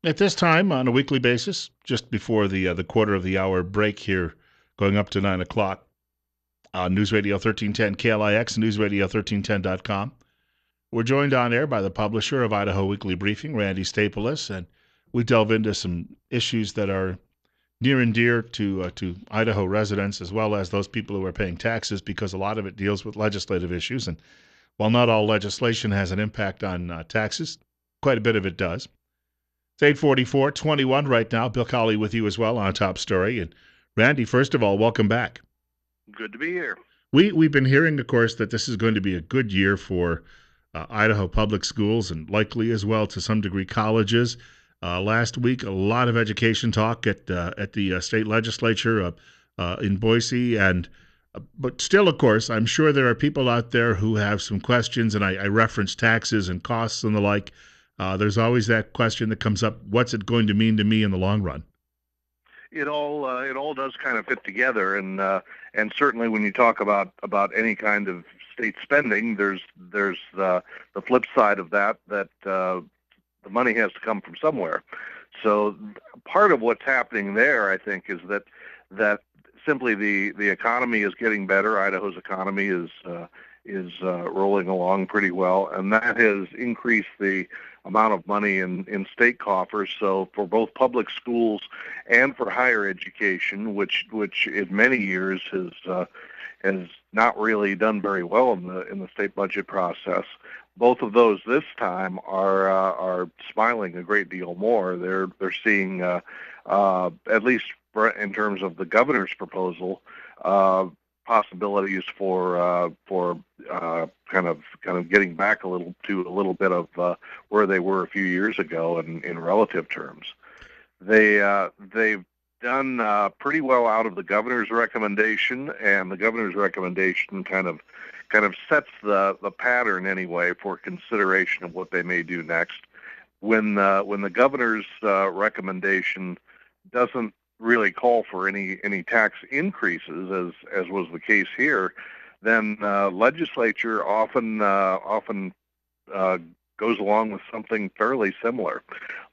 At this time, on a weekly basis, just before the quarter of the hour break here, going up to 9 o'clock, News Radio 1310 KLIX, newsradio1310.com. We're joined on air by the publisher of Idaho Weekly Briefing, Randy Stapilus, and we delve into some issues that are near and dear to Idaho residents as well as those people who are paying taxes, because a lot of it deals with legislative issues. And while not all legislation has an impact on taxes, quite a bit of it does. It's 8:44:21 right now. Bill Colley with you as well on Top Story. And Randy, first of all, welcome back. Good to be here. We've been hearing, of course, that this is going to be a good year for Idaho public schools and likely as well to some degree colleges. Last week, a lot of education talk at the state legislature in Boise, and but still, of course, I'm sure there are people out there who have some questions, and I reference taxes and costs and the like. There's always that question that comes up: what's it going to mean to me in the long run? It all does kind of fit together, and certainly when you talk about any kind of state spending, there's the flip side of that the money has to come from somewhere. So part of what's happening there, I think, is that simply the economy is getting better. Idaho's economy is rolling along pretty well, and that has increased the amount of money in state coffers. So for both public schools and for higher education, which in many years has not really done very well in the state budget process, both of those this time are smiling a great deal more. They're seeing at least in terms of the governor's proposal, possibilities for kind of getting back a little bit of where they were a few years ago in relative terms. They've done pretty well out of the governor's recommendation, and the governor's recommendation kind of sets the pattern anyway for consideration of what they may do next. When the governor's recommendation doesn't really call for any tax increases, as was the case here, then legislature often goes along with something fairly similar.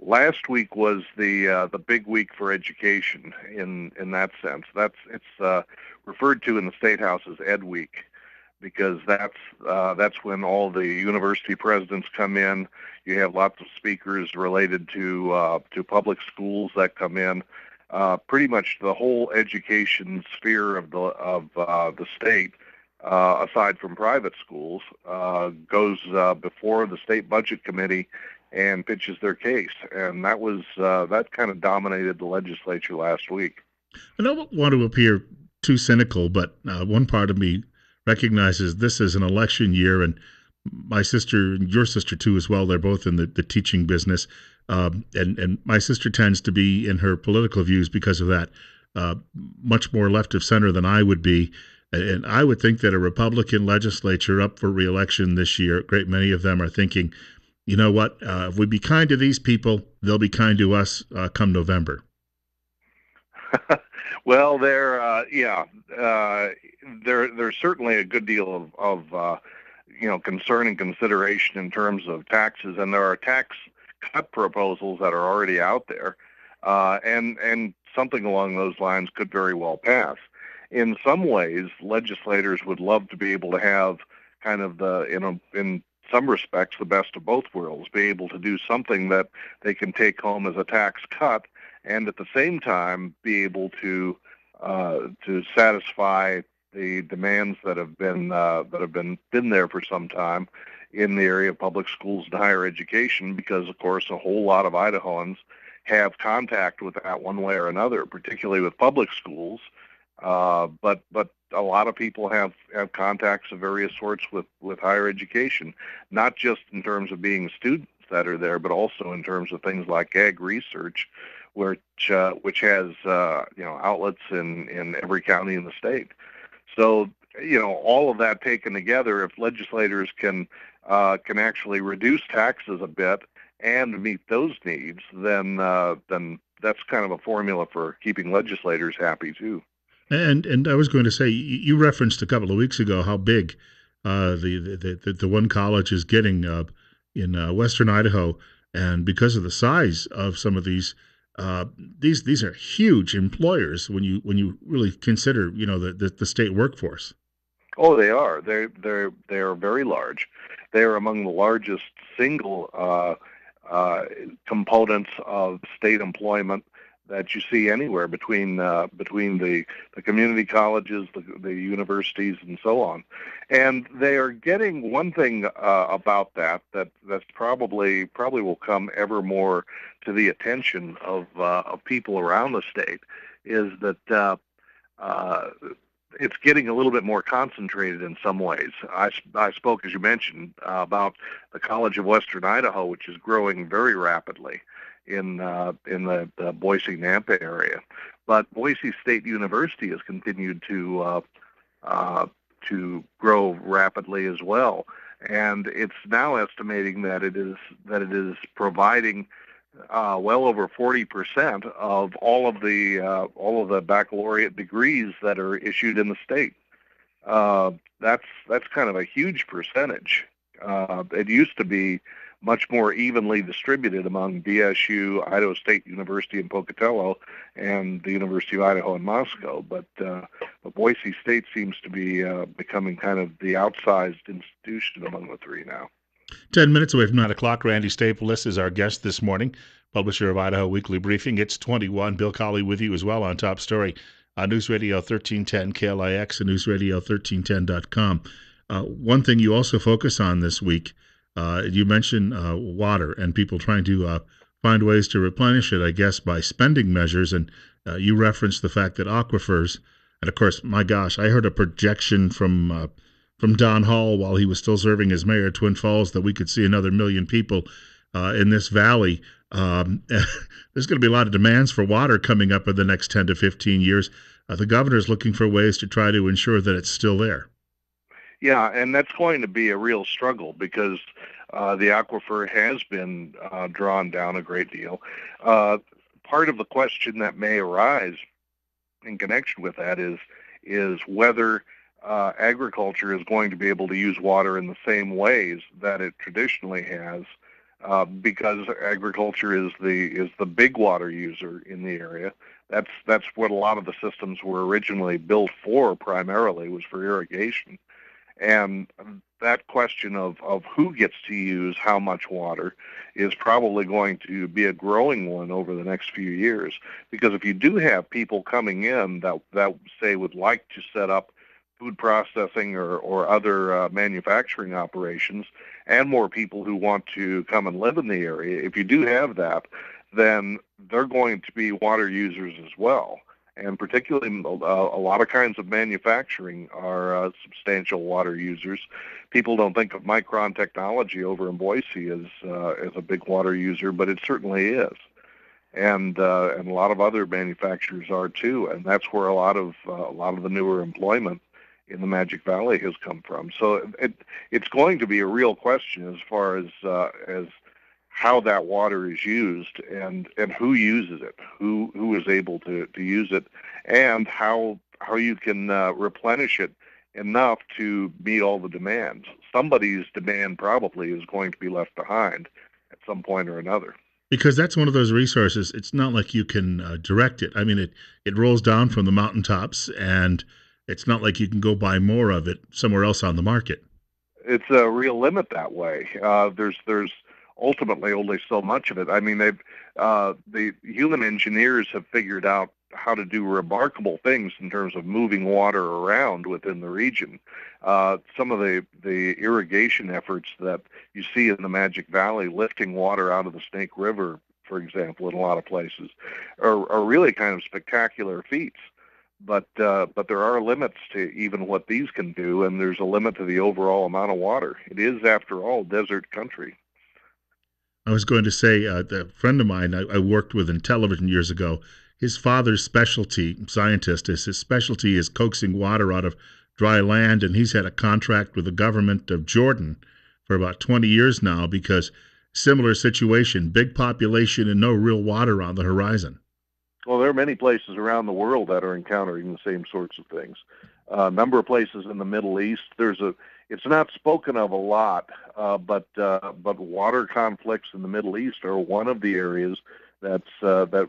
Last week was the big week for education in that sense. It's referred to in the State House as Ed Week, because that's when all the university presidents come in. You have lots of speakers related to public schools that come in. Pretty much the whole education sphere of the state, aside from private schools, goes before the state budget committee and pitches their case, and that kind of dominated the legislature last week. I don't want to appear too cynical, but one part of me recognizes this is an election year, and my sister, your sister too, as well. They're both in the teaching business, and my sister tends to be in her political views because of that much more left of center than I would be. And I would think that a Republican legislature up for re-election this year, a great many of them are thinking, you know what, if we be kind to these people, they'll be kind to us come November. Well, there's certainly a good deal of concern and consideration in terms of taxes, and there are tax cut proposals that are already out there, and something along those lines could very well pass. In some ways, legislators would love to be able to have kind of in some respects, the best of both worlds, be able to do something that they can take home as a tax cut, and at the same time be able to satisfy the demands that have been there for some time in the area of public schools and higher education, because of course a whole lot of Idahoans have contact with that one way or another, particularly with public schools. But a lot of people have contacts of various sorts with higher education, not just in terms of being students that are there, but also in terms of things like ag research, which has outlets in every county in the state. So all of that taken together, if legislators can actually reduce taxes a bit and meet those needs, then that's kind of a formula for keeping legislators happy too. And I was going to say, you referenced a couple of weeks ago how big the one college is getting in Western Idaho. and because of the size of some of these are huge employers when you really consider the state workforce. Oh, they are. They are very large. They are among the largest single components of state employment that you see anywhere between the community colleges, the universities, and so on. And they are getting one thing about that's probably will come ever more to the attention of people around the state is that. It's getting a little bit more concentrated in some ways. I spoke, as you mentioned, about the College of Western Idaho, which is growing very rapidly in the Boise Nampa area. But Boise State University has continued to grow rapidly as well, and it's now estimating that it is providing well over 40% of all of the baccalaureate degrees that are issued in the state. That's kind of a huge percentage. It used to be much more evenly distributed among DSU, Idaho State University in Pocatello, and the University of Idaho in Moscow. But Boise State seems to be becoming kind of the outsized institution among the three now. 10 minutes away from 9 o'clock, Randy Stapilus is our guest this morning, publisher of Idaho Weekly Briefing. It's 21. Bill Colley with you as well on Top Story. News Radio 1310 KLIX and News Radio 1310.com. One thing you also focus on this week, you mentioned water and people trying to find ways to replenish it, I guess, by spending measures. And you referenced the fact that aquifers, and of course, my gosh, I heard a projection from Don Hall while he was still serving as mayor of Twin Falls that we could see another 1 million people in this valley. There's going to be a lot of demands for water coming up in the next 10 to 15 years. The governor is looking for ways to try to ensure that it's still there. Yeah, and that's going to be a real struggle because the aquifer has been drawn down a great deal. Part of the question that may arise in connection with that is whether agriculture is going to be able to use water in the same ways that it traditionally has, because agriculture is the big water user in the area. That's what a lot of the systems were originally built for. Primarily was for irrigation, and that question of who gets to use how much water is probably going to be a growing one over the next few years. Because if you do have people coming in that say would like to set up food processing or other manufacturing operations, and more people who want to come and live in the area, if you do have that, then they're going to be water users as well. And particularly a lot of kinds of manufacturing are substantial water users. People don't think of Micron Technology over in Boise as a big water user, but it certainly is. And a lot of other manufacturers are too, and that's where a lot of the newer employment in the Magic Valley has come from. So it's going to be a real question as far as how that water is used and who uses it, who is able to use it, and how you can replenish it enough to meet all the demands. Somebody's demand probably is going to be left behind at some point or another. Because that's one of those resources. It's not like you can direct it. I mean, it rolls down from the mountaintops, and it's not like you can go buy more of it somewhere else on the market. It's a real limit that way. There's ultimately only so much of it. I mean, the human engineers have figured out how to do remarkable things in terms of moving water around within the region. Some of the irrigation efforts that you see in the Magic Valley, lifting water out of the Snake River, for example, in a lot of places, are really kind of spectacular feats. But there are limits to even what these can do, and there's a limit to the overall amount of water. It is, after all, desert country. I was going to say, a friend of mine I worked with in television years ago, his father's scientist, his specialty is coaxing water out of dry land, and he's had a contract with the government of Jordan for about 20 years now because similar situation, big population and no real water on the horizon. Well, there are many places around the world that are encountering the same sorts of things. A number of places in the Middle East. It's it's not spoken of a lot, but water conflicts in the Middle East are one of the areas that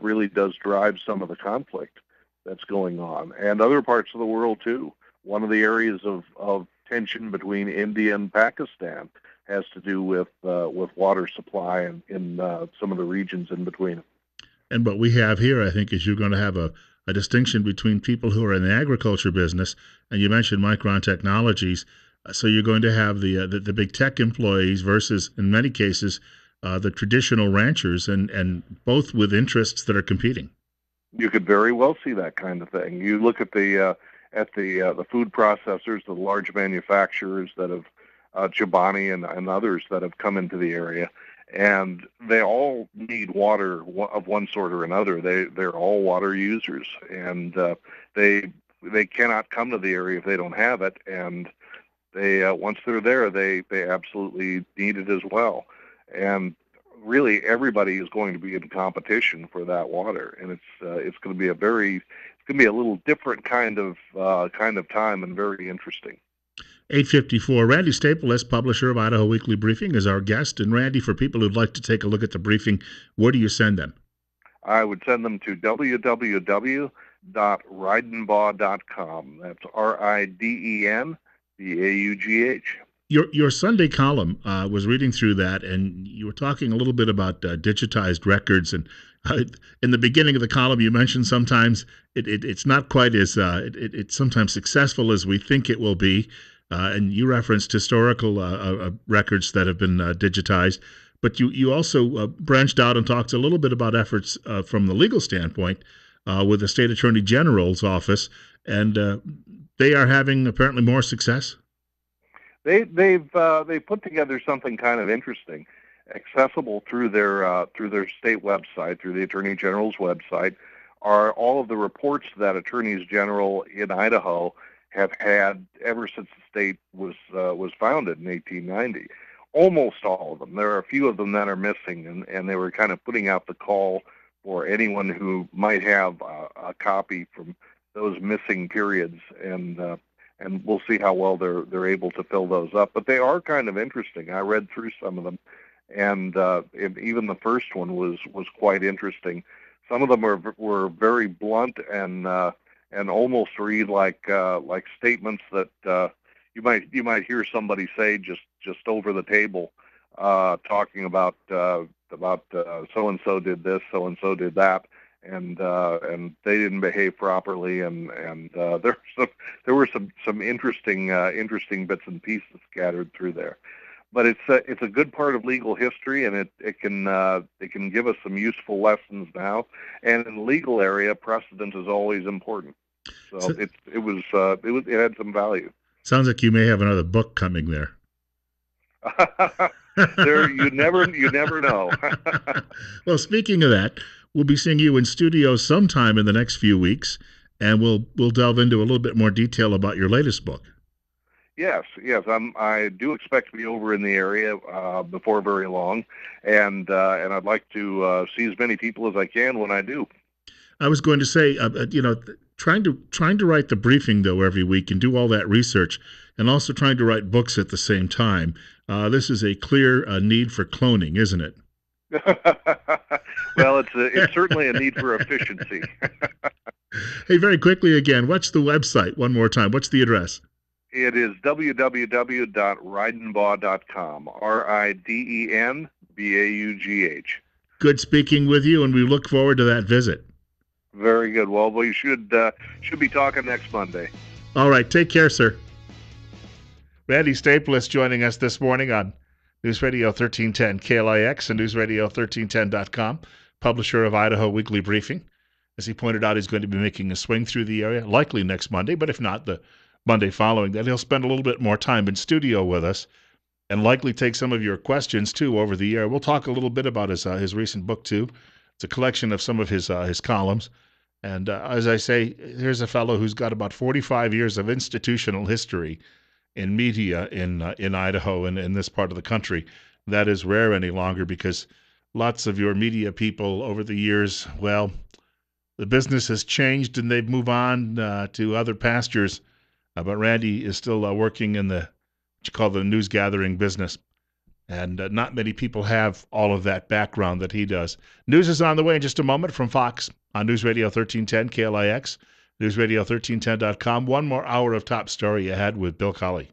really does drive some of the conflict that's going on, and other parts of the world too. One of the areas of tension between India and Pakistan has to do with water supply in some of the regions in between. And what we have here, I think, is you're going to have a distinction between people who are in the agriculture business, and you mentioned Micron Technologies. So you're going to have the big tech employees versus, in many cases, the traditional ranchers, and both with interests that are competing. You could very well see that kind of thing. You look at the food processors, the large manufacturers that have Chobani and others that have come into the area, and they all need water of one sort or another. They're all water users, and they cannot come to the area if they don't have it. And they once they're there, they absolutely need it as well. And really, everybody is going to be in competition for that water, and it's going to be a little different kind of time, and very interesting. 854. Randy Stapilus, publisher of Idaho Weekly Briefing, is our guest. And Randy, for people who'd like to take a look at the briefing, where do you send them? I would send them to www.ridenbaugh.com. That's RIDENBAUGH. Your Sunday column, was reading through that, and you were talking a little bit about digitized records. And in the beginning of the column, you mentioned sometimes it's not quite as it's sometimes successful as we think it will be. And you referenced historical records that have been digitized, but you also branched out and talked a little bit about efforts from the legal standpoint with the State Attorney General's office, and they are having apparently more success. They've put together something kind of interesting, accessible through their state website, through the Attorney General's website, are all of the reports that attorneys general in Idaho have had ever since the state was founded in 1890. Almost all of them. There are a few of them that are missing, and they were kind of putting out the call for anyone who might have a copy from those missing periods, and we'll see how well they're able to fill those up. But they are kind of interesting. I read through some of them, and even the first one was quite interesting. Some of them were very blunt and almost read like statements that you might hear somebody say just over the table, talking about so and so did this, so and so did that, and they didn't behave properly, and there were some interesting bits and pieces scattered through there. But it's a good part of legal history, and it can give us some useful lessons now. And in the legal area, precedent is always important. So it had some value. Sounds like you may have another book coming there. You never know. Well, speaking of that, we'll be seeing you in studio sometime in the next few weeks, and we'll delve into a little bit more detail about your latest book. Yes. I do expect to be over in the area before very long, and I'd like to see as many people as I can when I do. I was going to say, trying to write the briefing though every week and do all that research, and also trying to write books at the same time. This is a clear need for cloning, isn't it? Well, it's certainly a need for efficiency. Hey, very quickly again, what's the website? One more time. What's the address? It is www.ridenbaugh.com. RIDENBAUGH. Good speaking with you, and we look forward to that visit. Very good. Well, we should be talking next Monday. All right. Take care, sir. Randy Stapilus joining us this morning on News Radio 1310 KLIX and newsradio1310.com, publisher of Idaho Weekly Briefing. As he pointed out, he's going to be making a swing through the area, likely next Monday, but if not, the Monday following that. He'll spend a little bit more time in studio with us and likely take some of your questions, too, over the air. We'll talk a little bit about his recent book, too. It's a collection of some of his columns. And as I say, here's a fellow who's got about 45 years of institutional history in media in Idaho and in this part of the country. That is rare any longer because lots of your media people over the years, well, the business has changed and they've moved on to other pastures. But Randy is still working in the you call the news gathering business. And not many people have all of that background that he does. News is on the way in just a moment from Fox on News Radio 1310 KLIX, newsradio1310.com. One more hour of top story ahead with Bill Colley.